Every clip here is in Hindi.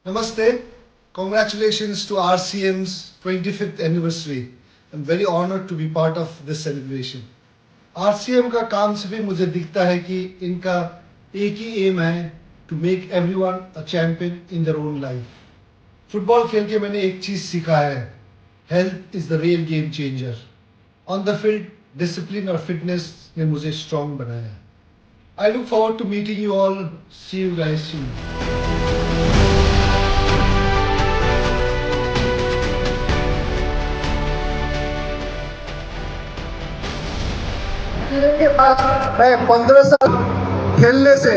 Namaste. Congratulations to RCM's 25th anniversary. I'm very honored to be part of this celebration. RCM का काम से भी मुझे दिखता है कि इनका एक ही एम है to make everyone a champion in their own life. Football खेल के मैंने एक चीज सीखा है, health is the real game changer. On the field discipline और फिटनेस ने मुझे स्ट्रांग बनाया. I look forward to meeting you all. See you guys soon. के बाद मैं 15 साल खेलने से,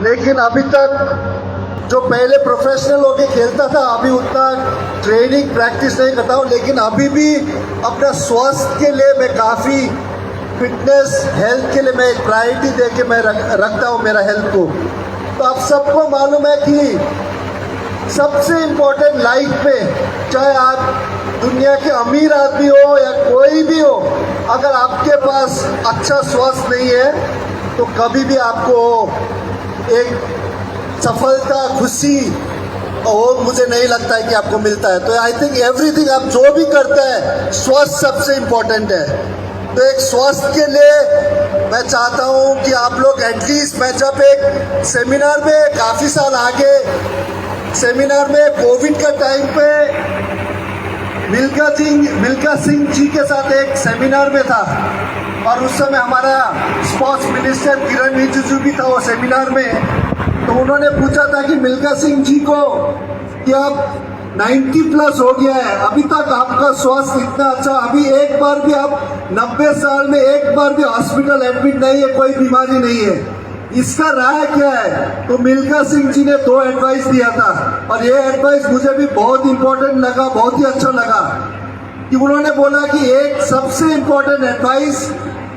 लेकिन अभी तक जो पहले प्रोफेशनल होके खेलता था अभी उतना ट्रेनिंग प्रैक्टिस नहीं करता हूँ. लेकिन अभी भी अपना स्वास्थ्य के लिए मैं काफ़ी फिटनेस हेल्थ के लिए मैं एक प्रायोरिटी दे के मैं रखता हूँ मेरा हेल्थ को. तो आप सबको मालूम है कि सबसे इम्पोर्टेंट लाइफ में, चाहे आप दुनिया के अमीर आदमी हो या कोई भी हो, अगर आपके पास अच्छा स्वास्थ्य नहीं है तो कभी भी आपको एक सफलता खुशी और मुझे नहीं लगता है कि आपको मिलता है. तो आई थिंक एवरीथिंग आप जो भी करते हैं स्वास्थ्य सबसे इम्पोर्टेंट है. तो एक स्वास्थ्य के लिए मैं चाहता हूँ कि आप लोग एटलीस्ट, मैं जब एक सेमिनार में काफ़ी साल आगे सेमिनार में कोविड का टाइम पे मिल्खा सिंह जी के साथ एक सेमिनार में था और उस समय हमारा स्पोर्ट्स मिनिस्टर किरण रिजिजू भी था वो सेमिनार में. तो उन्होंने पूछा था कि मिल्खा सिंह जी को कि आप 90 प्लस हो गया है, अभी तक आपका स्वास्थ्य इतना अच्छा, अभी एक बार भी आप 90 साल में एक बार भी हॉस्पिटल एडमिट नहीं है, कोई बीमारी नहीं है, इसका राय क्या है? तो मिल्खा सिंह जी ने 2 एडवाइस दिया था और ये एडवाइस मुझे भी बहुत इंपॉर्टेंट लगा, बहुत ही अच्छा लगा. कि उन्होंने बोला कि एक सबसे इम्पोर्टेंट एडवाइस,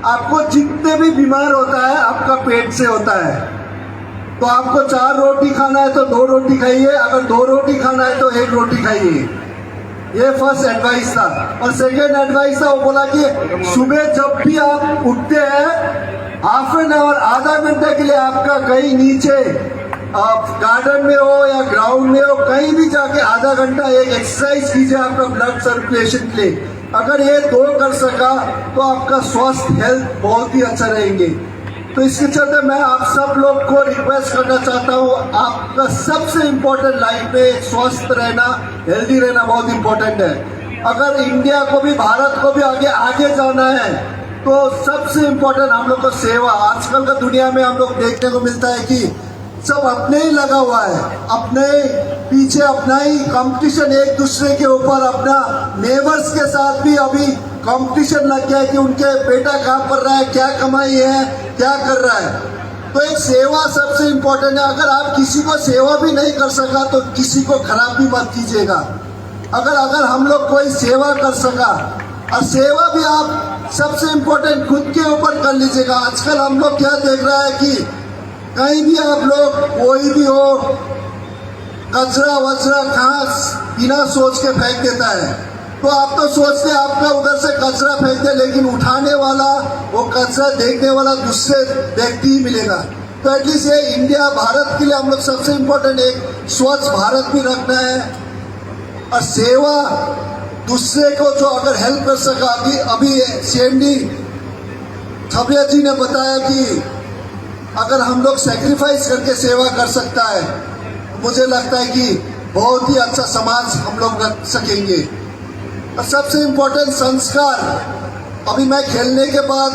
आपको जितने भी बीमार होता है आपका पेट से होता है. तो आपको 4 रोटी खाना है तो 2 रोटी खाइए, अगर 2 रोटी खाना है तो 1 रोटी खाइए. ये फर्स्ट एडवाइस था. और सेकेंड एडवाइस था, वो बोला कि सुबह जब भी आप उठते हैं हाफ एन आवर, आधा घंटे के लिए आपका कहीं नीचे आप गार्डन में हो या ग्राउंड में हो, कहीं भी जाके आधा घंटा एक एक्सरसाइज कीजिए आपका ब्लड सर्कुलेशन के लिए. अगर ये 2 कर सका तो आपका स्वास्थ्य हेल्थ बहुत ही अच्छा रहेंगे. तो इसके चलते मैं आप सब लोग को रिक्वेस्ट करना चाहता हूँ, आपका सबसे इम्पोर्टेंट लाइफ में स्वस्थ रहना, हेल्दी रहना बहुत इम्पोर्टेंट है. अगर इंडिया को भी, भारत को भी आगे जाना है तो सबसे इम्पोर्टेंट हम लोग को सेवा. आजकल का दुनिया में हम लोग देखने को मिलता है कि सब अपने ही लगा हुआ है, अपने पीछे अपना ही कंपटीशन, एक दूसरे के ऊपर, अपना नेबर्स के साथ भी अभी कंपटीशन लग गया है कि उनके बेटा कहाँ पढ़ रहा है, क्या कमाई है, क्या कर रहा है. तो एक सेवा सबसे इम्पोर्टेंट है. अगर आप किसी को सेवा भी नहीं कर सका तो किसी को खराब भी मत कीजिएगा. अगर हम लोग कोई सेवा कर सका, और सेवा भी आप सबसे इम्पोर्टेंट खुद के ऊपर कर लीजिएगा. आजकल हम लोग क्या देख रहा है कि कहीं भी आप लोग कोई भी हो, कचरा वचरा घास बिना सोच के फेंक देता है. तो आप तो सोचते हैं आपका उधर से कचरा फेंक दे, लेकिन उठाने वाला, वो कचरा देखने वाला दूसरे व्यक्ति ही मिलेगा. तो एटलीस्ट ये इंडिया, भारत के लिए हम लोग सबसे इम्पोर्टेंट एक स्वच्छ भारत भी रखना है. और सेवा दूसरे को जो अगर हेल्प कर सका, अभी CMD खबिया जी ने बताया कि अगर हम लोग सेक्रीफाइस करके सेवा कर सकता है, मुझे लगता है कि बहुत ही अच्छा समाज हम लोग रख सकेंगे. और सबसे इम्पोर्टेंट संस्कार, अभी मैं खेलने के बाद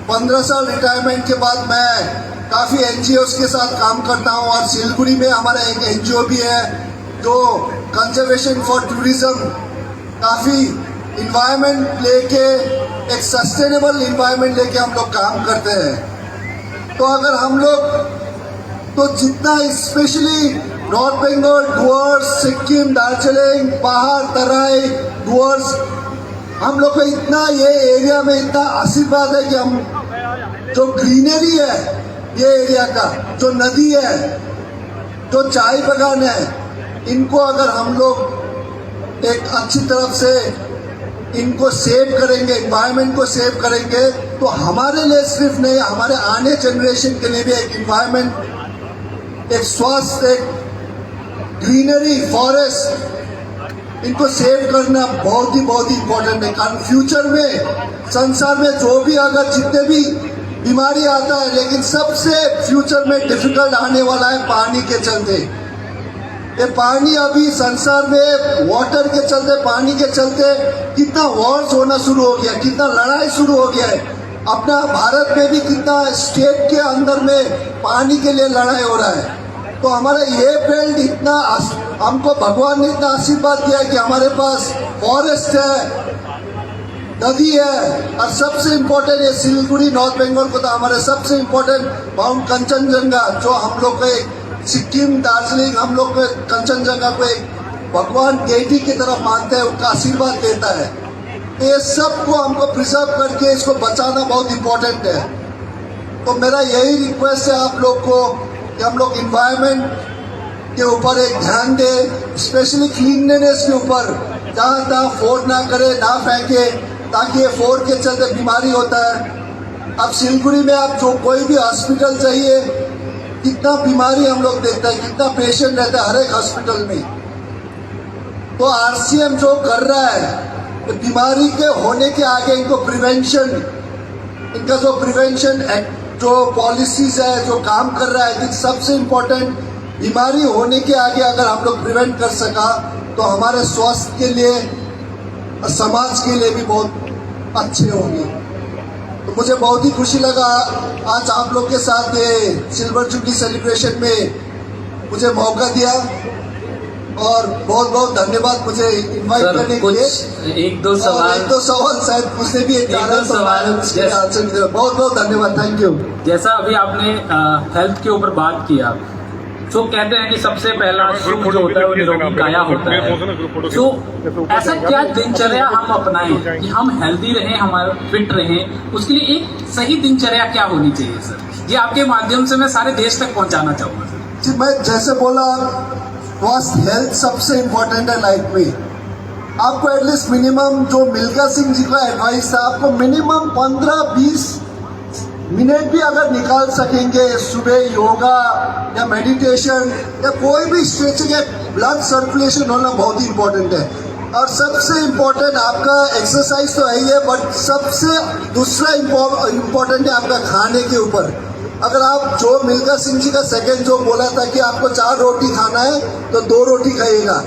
15 साल रिटायरमेंट के बाद मैं काफ़ी NGOs के साथ काम करता हूँ. और सिलगुड़ी में हमारा एक NGO भी है जो कंजर्वेशन फॉर टूरिज्म, काफ़ी इन्वायरमेंट लेके, एक सस्टेनेबल इन्वायरमेंट लेके हम लोग काम करते हैं. तो अगर हम लोग तो जितना, स्पेशली नॉर्थ बंगाल, डुअर्स, सिक्किम, दार्जिलिंग, पहाड़, तराई, डुअर्स, हम लोग को इतना ये एरिया में इतना आशीर्वाद है कि हम जो ग्रीनरी है ये एरिया का, जो नदी है, जो चाय बागान है, इनको अगर हम लोग एक अच्छी तरफ से इनको सेव करेंगे, इन्वायरमेंट को सेव करेंगे, तो हमारे लिए सिर्फ नहीं, हमारे आने जनरेशन के लिए भी एक इन्वायरमेंट, एक स्वास्थ्य, एक ग्रीनरी फॉरेस्ट इनको सेव करना बहुत ही इम्पोर्टेंट है। कारण फ्यूचर में संसार में जो भी अगर जितने भी बीमारी आता है, लेकिन सबसे फ्यूचर में डिफिकल्ट आने वाला है पानी के चलते। ये पानी अभी संसार में वाटर के चलते, पानी के चलते कितना वॉर्स होना शुरू हो गया, कितना लड़ाई शुरू हो गया है। अपना भारत में भी कितना स्टेट के अंदर में पानी के लिए लड़ाई हो रहा है। तो हमारा ये बेल्ट इतना, हमको भगवान ने इतना आशीर्वाद दिया है कि हमारे पास फॉरेस्ट है, नदी है, और सबसे इम्पोर्टेंट है सिलीगुड़ी नॉर्थ बंगाल को तो हमारे सबसे इम्पोर्टेंट माउंट कंचनजंगा, जो हम लोग को सिक्किम दार्जिलिंग हम लोग को कंचनजंगा को एक भगवान डेटी की तरफ मानते हैं, उनका आशीर्वाद देता है। ये सब को हमको प्रिजर्व करके इसको बचाना बहुत इम्पोर्टेंट है। तो मेरा यही रिक्वेस्ट है आप लोग को कि हम लोग इन्वायरमेंट के ऊपर एक ध्यान दें, स्पेशली क्लीनलीनेस के ऊपर, जहाँ तहाँ फोड़ ना करे, ना फेंके, ताकि ये फोड़ के चलते बीमारी होता है। अब सिलीगुड़ी में आप जो कोई भी हॉस्पिटल चाहिए, कितना बीमारी हम लोग देखते हैं, कितना पेशेंट रहता है हर एक हॉस्पिटल में। तो आरसीएम जो कर रहा है, बीमारी के होने के आगे इनको प्रिवेंशन, इनका जो प्रिवेंशन जो पॉलिसीज है, जो काम कर रहा है, सबसे इम्पोर्टेंट बीमारी होने के आगे अगर हम लोग प्रिवेंट कर सका तो हमारे स्वास्थ्य के लिए, समाज के लिए भी बहुत अच्छे होंगे। तो मुझे बहुत ही खुशी लगा आज आप लोग के साथ ये सिल्वर जुबली सेलिब्रेशन में मुझे मौका दिया, और बहुत बहुत धन्यवाद मुझे इनवाइट करने के लिए। एक दो सवाल शायद मुझसे भी एक सवाल बहुत बहुत धन्यवाद, थैंक यू। जैसा अभी आपने हेल्थ के ऊपर बात किया, तो कहते हैं कि सबसे पहला सुख जो होता है वो निरोगी काया होता है। तो ऐसा क्या दिनचर्या हम अपनाएं कि हम हेल्दी रहें, हमारे फिट रहें, उसके लिए एक सही दिनचर्या क्या होनी चाहिए सर? ये आपके माध्यम से मैं सारे देश तक पहुंचाना चाहूंगा सर। जी, मैं जैसे बोला, स्वास्थ्य हेल्थ सबसे इम्पोर्टेंट है लाइफ में। आपको एटलीस्ट मिनिमम, जो मिल्खा सिंह जी का एडवाइस था, आपको मिनिमम 15-20 मिनट भी अगर निकाल सकेंगे सुबह योगा या मेडिटेशन या कोई भी स्ट्रेचिंग है, ब्लड सर्कुलेशन होना बहुत ही इम्पोर्टेंट है। और सबसे इम्पोर्टेंट आपका एक्सरसाइज तो है ही है, बट सबसे दूसरा इम्पोर्टेंट है आपका खाने के ऊपर। अगर आप जो मिल्खा सिंह जी का सेकंड जो बोला था कि आपको 4 रोटी खाना है तो 2 रोटी खाइएगा।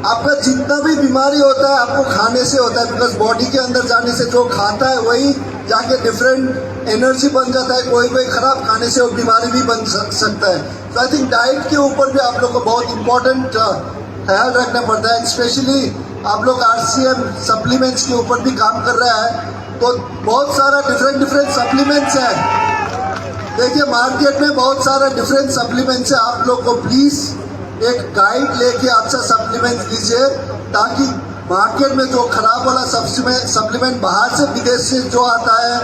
आपका जितना भी बीमारी होता है आपको खाने से होता है, बिकॉज बॉडी के अंदर जाने से जो खाता है वही जाके डिफरेंट एनर्जी बन जाता है। कोई खराब खाने से वो बीमारी भी बन सकता है। तो आई थिंक डाइट के ऊपर भी आप लोग को बहुत इम्पोर्टेंट ख्याल रखना पड़ता है। स्पेशली आप लोग आरसीएम सप्लीमेंट्स के ऊपर भी काम कर रहा है, तो बहुत सारा डिफरेंट सप्लीमेंट्स है। देखिए मार्केट में बहुत सारा डिफरेंट सप्लीमेंट्स है। आप लोग को प्लीज एक गाइड लेके अच्छा सप्लीमेंट लीजिए, ताकि मार्केट में जो खराब वाला सप्लीमेंट बाहर से विदेश से जो आता है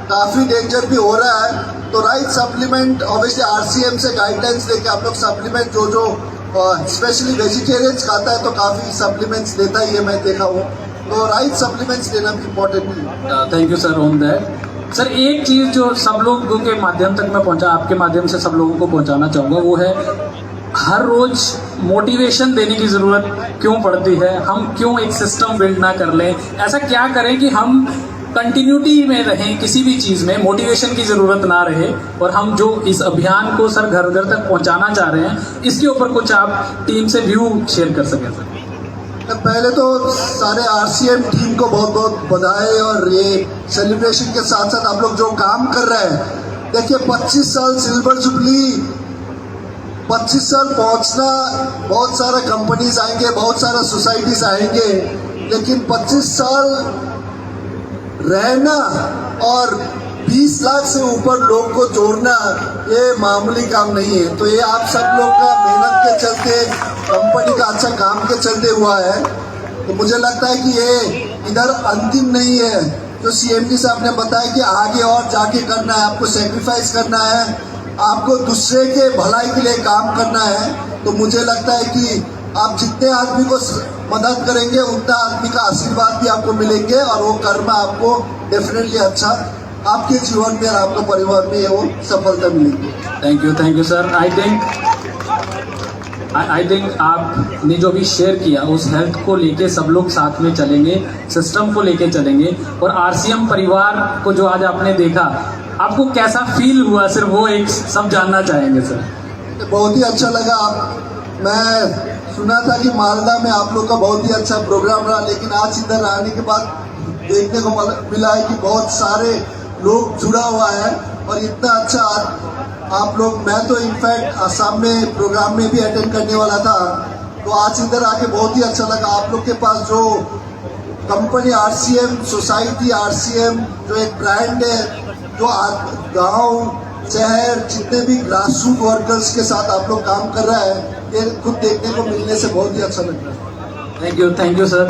काफ़ी डेंजर भी हो रहा है। तो राइट सप्लीमेंट ऑब्वियसली आरसीएम से गाइडलाइंस लेके आप लोग सप्लीमेंट जो स्पेशली वेजिटेरियंस खाता है तो काफ़ी सप्लीमेंट्स लेता ही है, मैं देखा हूँ। तो राइट सप्लीमेंट्स लेना भी इम्पोर्टेंट है। Thank you sir on that. Sir एक चीज़ जो सब लोगों के माध्यम तक मैं पहुंचा, आपके माध्यम से सब लोगों को पहुंचाना चाहूँगा, वो है हर रोज मोटिवेशन देने की ज़रूरत क्यों पड़ती है? हम क्यों एक सिस्टम बिल्ड ना कर लें? ऐसा क्या करें कि हम कंटिन्यूटी में रहें, किसी भी चीज़ में मोटिवेशन की ज़रूरत ना रहे, और हम जो इस अभियान को सर घर घर तक पहुंचाना चाह रहे हैं, इसके ऊपर कुछ आप टीम से व्यू शेयर कर सकें सर। पहले तो सारे आरसीएम टीम को बहुत बहुत बधाई, और ये सेलिब्रेशन के साथ साथ आप लोग जो काम कर रहे हैं, देखिए 25 साल सिल्वर जुबली, 25 साल पहुंचना, बहुत सारा कंपनीज आएंगे, बहुत सारा सोसाइटीज आएंगे, लेकिन 25 साल रहना और 20 लाख से ऊपर लोग को जोड़ना ये मामूली काम नहीं है। तो ये आप सब लोग का मेहनत के चलते, कंपनी का अच्छा काम के चलते हुआ है। तो मुझे लगता है कि ये इधर अंतिम नहीं है। जो सीएमडी साहब ने बताया कि आगे और जाके करना है, आपको सेक्रीफाइस करना है, आपको दूसरे के भलाई के लिए काम करना है। तो मुझे लगता है कि आप जितने आदमी को मदद करेंगे उतना आदमी का आशीर्वाद भी आपको मिलेंगे, और वो कर्म आपको डेफिनेटली अच्छा आपके जीवन में और आपके परिवार में वो सफलता मिलेगी। Thank you sir. I think I think आपने जो भी शेयर किया उस हेल्थ को लेके सब लोग साथ में चलेंगे, सिस्टम को लेके चलेंगे। और आरसीएम परिवार को जो आज आपने देखा, आपको कैसा फील हुआ, सिर्फ वो एक सब जानना चाहेंगे सर। बहुत ही अच्छा लगा। मैं सुना था कि मालदा में आप लोग का बहुत ही अच्छा प्रोग्राम रहा, लेकिन आज इधर आने के बाद देखने को मिला है कि बहुत सारे लोग जुड़ा हुआ है और इतना अच्छा आप लोग। मैं तो इनफैक्ट आसाम में प्रोग्राम में भी अटेंड करने वाला था, तो आज इधर आके बहुत ही अच्छा लगा। आप लोग के पास जो कंपनी आरसीएम सोसाइटी, आरसीएम जो एक ब्रांड है, जो गांव शहर जितने भी ग्रास रूट वर्कर्स के साथ आप लोग काम कर रहा है, ये खुद देखने को मिलने से बहुत ही अच्छा लग रहा है। Thank you sir.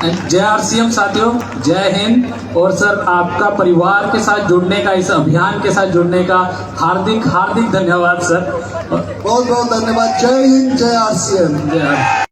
जय आरसीएम साथियों, जय हिंद। और सर आपका परिवार के साथ जुड़ने का, इस अभियान के साथ जुड़ने का हार्दिक हार्दिक धन्यवाद सर। बहुत बहुत धन्यवाद। जय हिंद, जय आरसीएम। जय